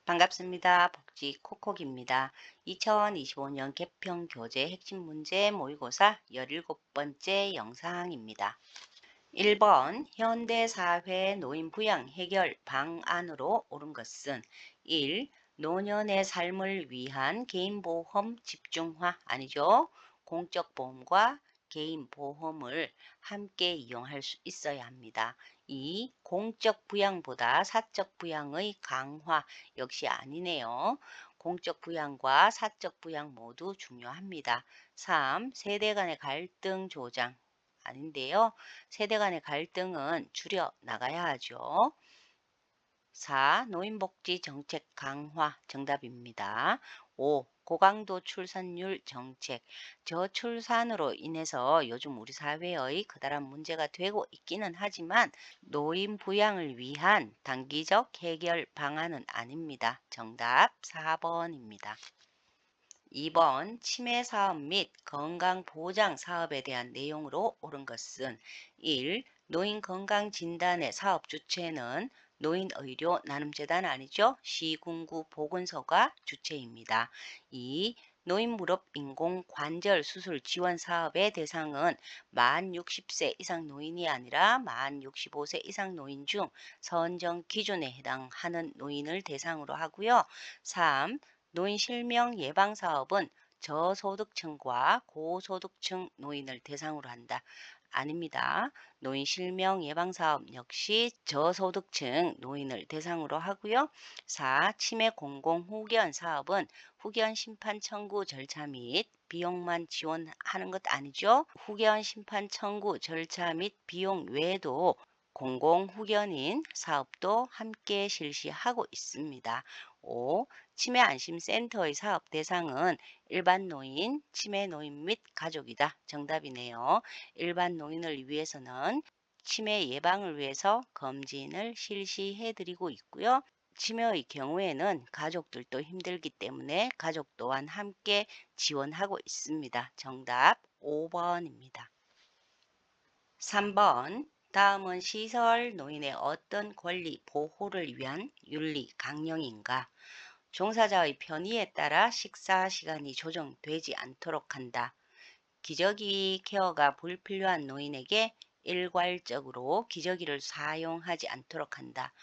반갑습니다. 복지 콕콕입니다. 2025년 개평 교재 핵심 문제 모의고사 17번째 영상입니다. 1번 현대 사회 노인 부양 해결 방안으로 옳은 것은 1. 노년의 삶을 위한 개인보험 집중화 아니죠. 공적 보험과 개인 보험을 함께 이용할 수 있어야 합니다. 2. 공적 부양보다 사적 부양의 강화 역시 아니네요. 공적 부양과 사적 부양 모두 중요합니다. 3. 세대 간의 갈등 조장 아닌데요. 세대 간의 갈등은 줄여 나가야 하죠. 4. 노인복지 정책 강화 정답입니다. 5. 고강도 출산율 정책. 저출산으로 인해서 요즘 우리 사회의 커다란 문제가 되고 있기는 하지만 노인 부양을 위한 단기적 해결 방안은 아닙니다. 정답 4번입니다. 2번 치매 사업 및 건강보장 사업에 대한 내용으로 옳은 것은 1. 노인 건강진단의 사업 주체는 노인의료 나눔재단 아니죠? 시군구 보건소가 주체입니다. 2. 노인 무릎 인공 관절 수술 지원 사업의 대상은 만 60세 이상 노인이 아니라 만 65세 이상 노인 중 선정 기준에 해당하는 노인을 대상으로 하고요. 3. 노인 실명 예방 사업은 저소득층과 고소득층 노인을 대상으로 한다. 아닙니다. 노인 실명 예방 사업 역시 저소득층 노인을 대상으로 하고요. 4. 치매 공공 후견 사업은 후견 심판 청구 절차 및 비용만 지원하는 것 아니죠. 후견 심판 청구 절차 및 비용 외에도 공공 후견인 사업도 함께 실시하고 있습니다. 5. 치매 안심센터의 사업 대상은 일반 노인, 치매 노인 및 가족이다. 정답이네요. 일반 노인을 위해서는 치매 예방을 위해서 검진을 실시해 드리고 있고요. 치매의 경우에는 가족들도 힘들기 때문에 가족 또한 함께 지원하고 있습니다. 정답 5번입니다. 3번 다음은 시설 노인의 어떤 권리 보호를 위한 윤리 강령인가? 종사자의 편의에 따라 식사 시간이 조정되지 않도록 한다. 기저귀 케어가 불필요한 노인에게 일괄적으로 기저귀를 사용하지 않도록 한다.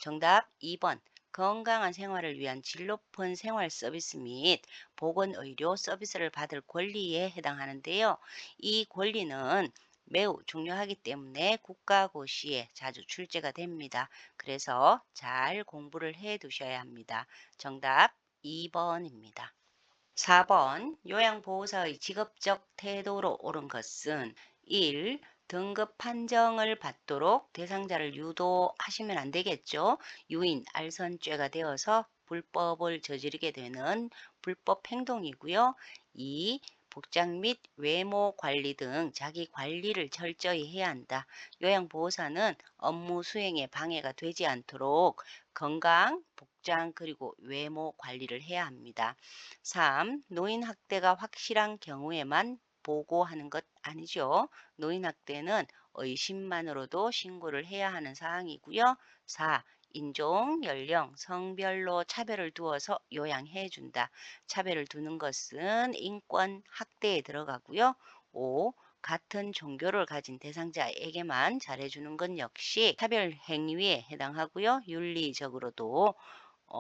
정답 2번. 건강한 생활을 위한 질 높은 생활 서비스 및 보건의료 서비스를 받을 권리에 해당하는데요. 이 권리는 매우 중요하기 때문에 국가고시에 자주 출제가 됩니다. 그래서 잘 공부를 해 두셔야 합니다. 정답 2번입니다. 4번 요양보호사의 직업적 태도로 옳은 것은 1. 등급 판정을 받도록 대상자를 유도하시면 안 되겠죠. 유인, 알선죄가 되어서 불법을 저지르게 되는 불법 행동이고요. 2. 복장 및 외모 관리 등 자기 관리를 철저히 해야 한다. 요양보호사는 업무 수행에 방해가 되지 않도록 건강, 복장 그리고 외모 관리를 해야 합니다. 3. 노인 학대가 확실한 경우에만 보고하는 것 아니죠. 노인 학대는 의심만으로도 신고를 해야 하는 사항이고요. 4. 인종, 연령, 성별로 차별을 두어서 요양해 준다. 차별을 두는 것은 인권 학대에 들어가고요. 5. 같은 종교를 가진 대상자에게만 잘해주는 것 역시 차별 행위에 해당하고요. 윤리적으로도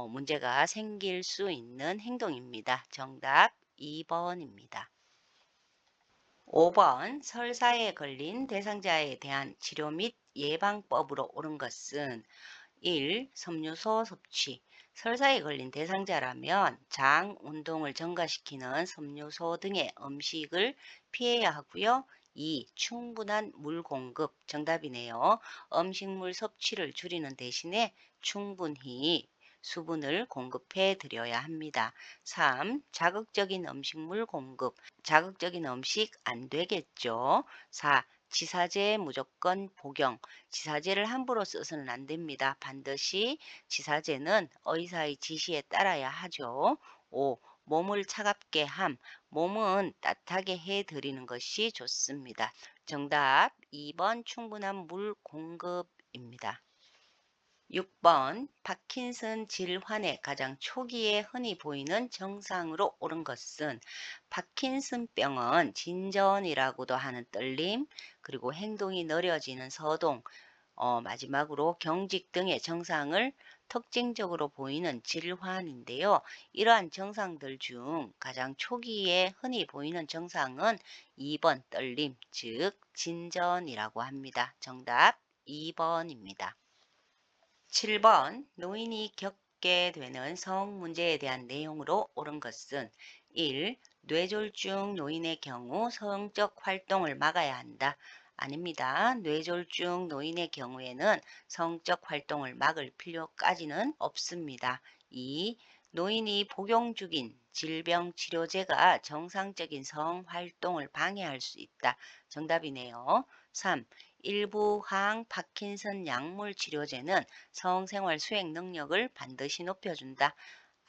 문제가 생길 수 있는 행동입니다. 정답 2번입니다. 5번 설사에 걸린 대상자에 대한 치료 및 예방법으로 옳은 것은 1. 섬유소 섭취. 설사에 걸린 대상자라면 장 운동을 증가시키는 섬유소 등의 음식을 피해야 하고요. 2. 충분한 물 공급. 정답이네요. 음식물 섭취를 줄이는 대신에 충분히 수분을 공급해 드려야 합니다. 3. 자극적인 음식물 공급. 자극적인 음식 안 되겠죠. 4. 지사제 무조건 복용. 지사제를 함부로 써서는 안 됩니다. 반드시 지사제는 의사의 지시에 따라야 하죠. 5. 몸을 차갑게 함. 몸은 따뜻하게 해 드리는 것이 좋습니다. 정답 2번 충분한 물 공급입니다. 6번 파킨슨 질환의 가장 초기에 흔히 보이는 증상으로 옳은 것은 파킨슨병은 진전이라고도 하는 떨림, 그리고 행동이 느려지는 서동, 마지막으로 경직 등의 증상을 특징적으로 보이는 질환인데요. 이러한 증상들 중 가장 초기에 흔히 보이는 증상은 2번 떨림, 즉 진전이라고 합니다. 정답 2번입니다. 7번 노인이 겪게 되는 성 문제에 대한 내용으로 옳은 것은 1. 뇌졸중 노인의 경우 성적 활동을 막아야 한다. 아닙니다. 뇌졸중 노인의 경우에는 성적 활동을 막을 필요까지는 없습니다. 2. 노인이 복용 중인 질병 치료제가 정상적인 성 활동을 방해할 수 있다. 정답이네요. 3. 일부 항 파킨슨 약물 치료제는 성생활 수행 능력을 반드시 높여준다.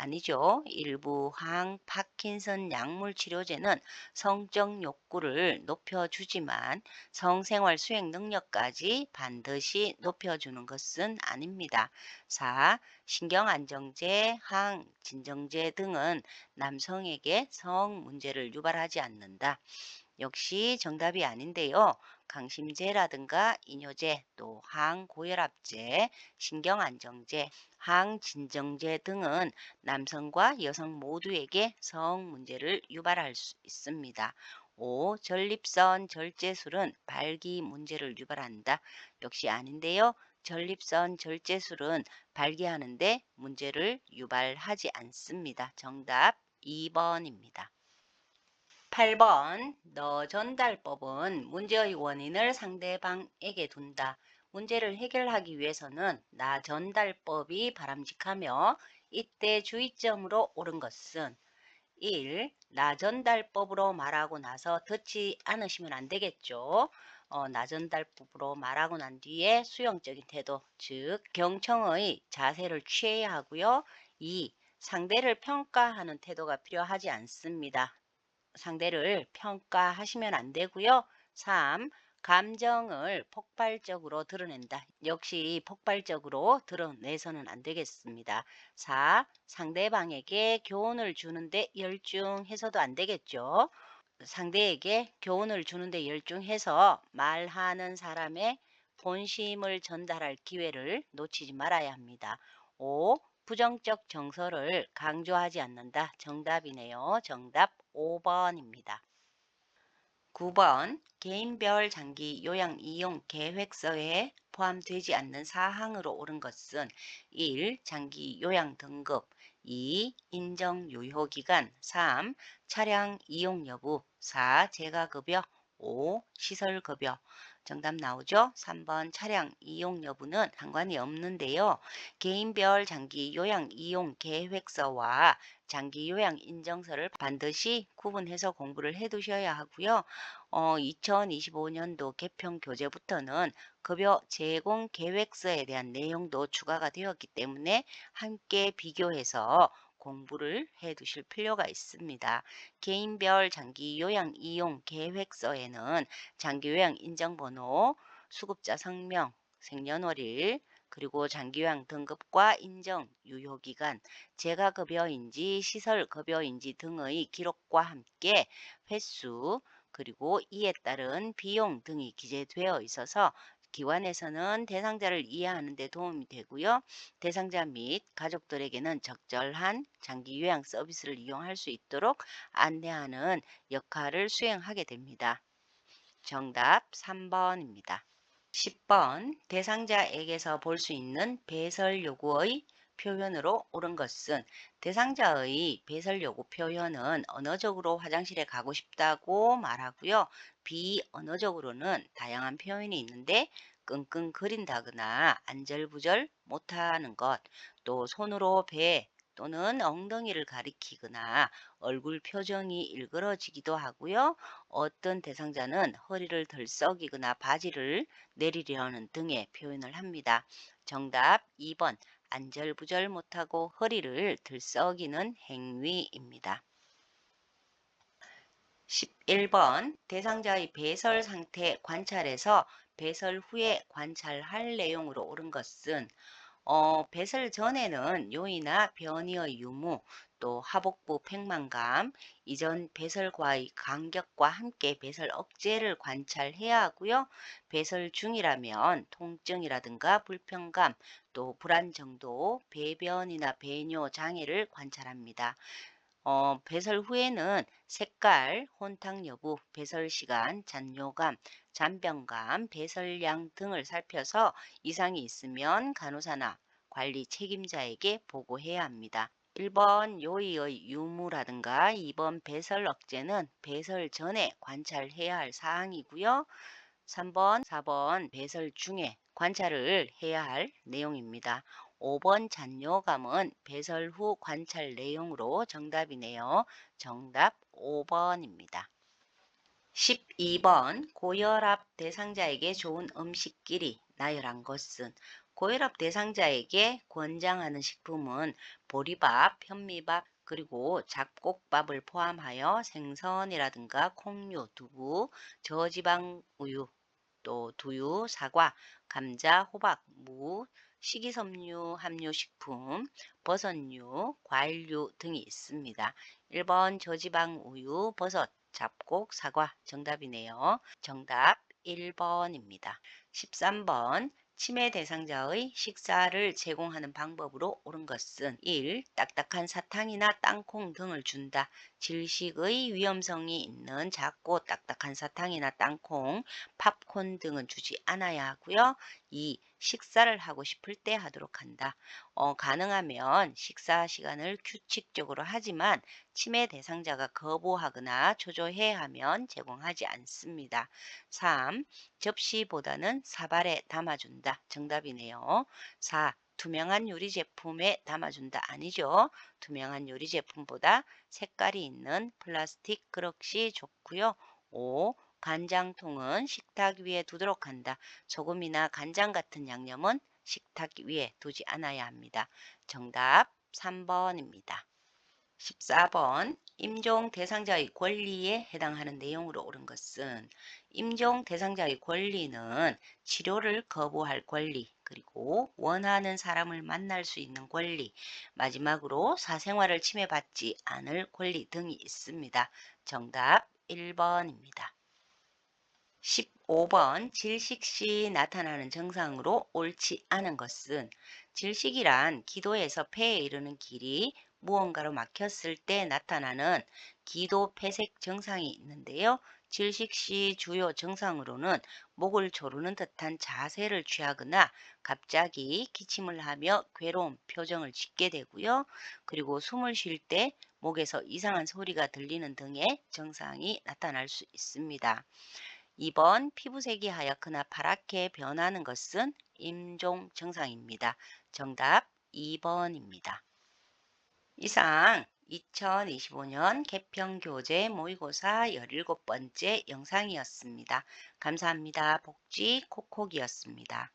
아니죠. 일부 항 파킨슨 약물 치료제는 성적 욕구를 높여주지만 성생활 수행 능력까지 반드시 높여주는 것은 아닙니다. 4. 신경안정제, 항진정제 등은 남성에게 성 문제를 유발하지 않는다. 역시 정답이 아닌데요. 강심제라든가 이뇨제, 또 항고혈압제, 신경안정제, 항진정제 등은 남성과 여성 모두에게 성 문제를 유발할 수 있습니다. 5. 전립선 절제술은 발기 문제를 유발한다. 역시 아닌데요. 전립선 절제술은 발기하는데 문제를 유발하지 않습니다. 정답 2번입니다. 8번 너 전달법은 문제의 원인을 상대방에게 둔다. 문제를 해결하기 위해서는 나 전달법이 바람직하며 이때 주의점으로 옳은 것은 1. 나 전달법으로 말하고 나서 듣지 않으시면 안 되겠죠. 나 전달법으로 말하고 난 뒤에 수용적인 태도, 즉 경청의 자세를 취해야 하고요. 2. 상대를 평가하는 태도가 필요하지 않습니다. 상대를 평가하시면 안 되고요. 3. 감정을 폭발적으로 드러낸다. 역시 폭발적으로 드러내서는 안 되겠습니다. 4. 상대방에게 교훈을 주는데 열중해서도 안 되겠죠. 상대에게 교훈을 주는데 열중해서 말하는 사람의 본심을 전달할 기회를 놓치지 말아야 합니다. 5. 부정적 정서를 강조하지 않는다. 정답이네요. 정답 5번입니다. 9번 개인별 장기 요양 이용 계획서에 포함되지 않는 사항으로 옳은 것은 1. 장기 요양 등급 2. 인정 유효기간 3. 차량 이용 여부 4. 재가급여 5. 시설급여 정답 나오죠? 3번 차량 이용 여부는 상관이 없는데요. 개인별 장기 요양 이용 계획서와 장기 요양 인정서를 반드시 구분해서 공부를 해 두셔야 하고요. 2025년도 개편 교재부터는 급여 제공 계획서에 대한 내용도 추가가 되었기 때문에 함께 비교해서 공부를 해 두실 필요가 있습니다. 개인별 장기 요양 이용 계획서에는 장기 요양 인정번호, 수급자 성명, 생년월일, 그리고 장기요양 등급과 인정, 유효기간, 재가급여인지 시설급여인지 등의 기록과 함께 횟수, 그리고 이에 따른 비용 등이 기재되어 있어서 기관에서는 대상자를 이해하는 데 도움이 되고요. 대상자 및 가족들에게는 적절한 장기 요양 서비스를 이용할 수 있도록 안내하는 역할을 수행하게 됩니다. 정답 3번입니다. 10번 대상자에게서 볼 수 있는 배설 요구의 표현으로 옳은 것은 대상자의 배설 요구 표현은 언어적으로 화장실에 가고 싶다고 말하고요. 비언어적으로는 다양한 표현이 있는데 끙끙거린다거나 안절부절 못하는 것, 또 손으로 배 또는 엉덩이를 가리키거나 얼굴 표정이 일그러지기도 하고요. 어떤 대상자는 허리를 들썩이거나 바지를 내리려는 등의 표현을 합니다. 정답 2번 안절부절 못하고 허리를 들썩이는 행위입니다. 11번 대상자의 배설 상태 관찰에서 배설 후에 관찰할 내용으로 옳은 것은 배설 전에는 요이나 변이의 유무, 또 하복부 팽만감, 이전 배설과의 간격과 함께 배설 억제를 관찰해야 하고요. 배설 중이라면 통증이라든가 불편감, 또 불안 정도, 배변이나 배뇨 장애를 관찰합니다. 배설 후에는 색깔, 혼탁 여부, 배설 시간, 잔뇨감, 잔병감, 배설량 등을 살펴서 이상이 있으면 간호사나 관리 책임자에게 보고해야 합니다. 1번 요의의 유무라든가 2번 배설 억제는 배설 전에 관찰해야 할 사항이고요. 3번, 4번 배설 중에 관찰을 해야 할 내용입니다. 5번 잔뇨감은 배설 후 관찰 내용으로 정답이네요. 정답 5번입니다. 12번 고혈압 대상자에게 좋은 음식끼리 나열한 것은 고혈압 대상자에게 권장하는 식품은 보리밥, 현미밥, 그리고 잡곡밥을 포함하여 생선이라든가 콩류, 두부, 저지방 우유, 또 두유, 사과, 감자, 호박, 무, 식이섬유 함유 식품, 버섯류, 과일류 등이 있습니다. 1번 저지방 우유, 버섯, 잡곡, 사과 정답이네요. 정답 1번입니다. 13번 치매 대상자의 식사를 제공하는 방법으로 옳은 것은 1. 딱딱한 사탕이나 땅콩 등을 준다. 질식의 위험성이 있는 작고 딱딱한 사탕이나 땅콩, 팝콘 등은 주지 않아야 하고요. 2. 식사를 하고 싶을 때 하도록 한다. 가능하면 식사 시간을 규칙적으로 하지만 치매 대상자가 거부하거나 초조해 하면 제공하지 않습니다. 3. 접시보다는 사발에 담아준다. 정답이네요. 4. 투명한 유리 제품에 담아준다. 아니죠. 투명한 유리 제품보다 색깔이 있는 플라스틱 그릇이 좋고요. 5. 간장통은 식탁 위에 두도록 한다. 소금이나 간장 같은 양념은 식탁 위에 두지 않아야 합니다. 정답 3번입니다. 14번 임종 대상자의 권리에 해당하는 내용으로 옳은 것은 임종 대상자의 권리는 치료를 거부할 권리, 그리고 원하는 사람을 만날 수 있는 권리, 마지막으로 사생활을 침해받지 않을 권리 등이 있습니다. 정답 1번입니다. 15번 질식 시 나타나는 증상으로 옳지 않은 것은 질식이란 기도에서 폐에 이르는 길이 무언가로 막혔을 때 나타나는 기도 폐색 증상이 있는데요. 질식 시 주요 증상으로는 목을 조르는 듯한 자세를 취하거나 갑자기 기침을 하며 괴로운 표정을 짓게 되고요. 그리고 숨을 쉴 때 목에서 이상한 소리가 들리는 등의 증상이 나타날 수 있습니다. 2번 피부색이 하얗거나 파랗게 변하는 것은 임종 증상입니다. 정답 2번입니다. 이상 2025년 개평교재 모의고사 17번째 영상이었습니다. 감사합니다. 복지 콕콕이었습니다.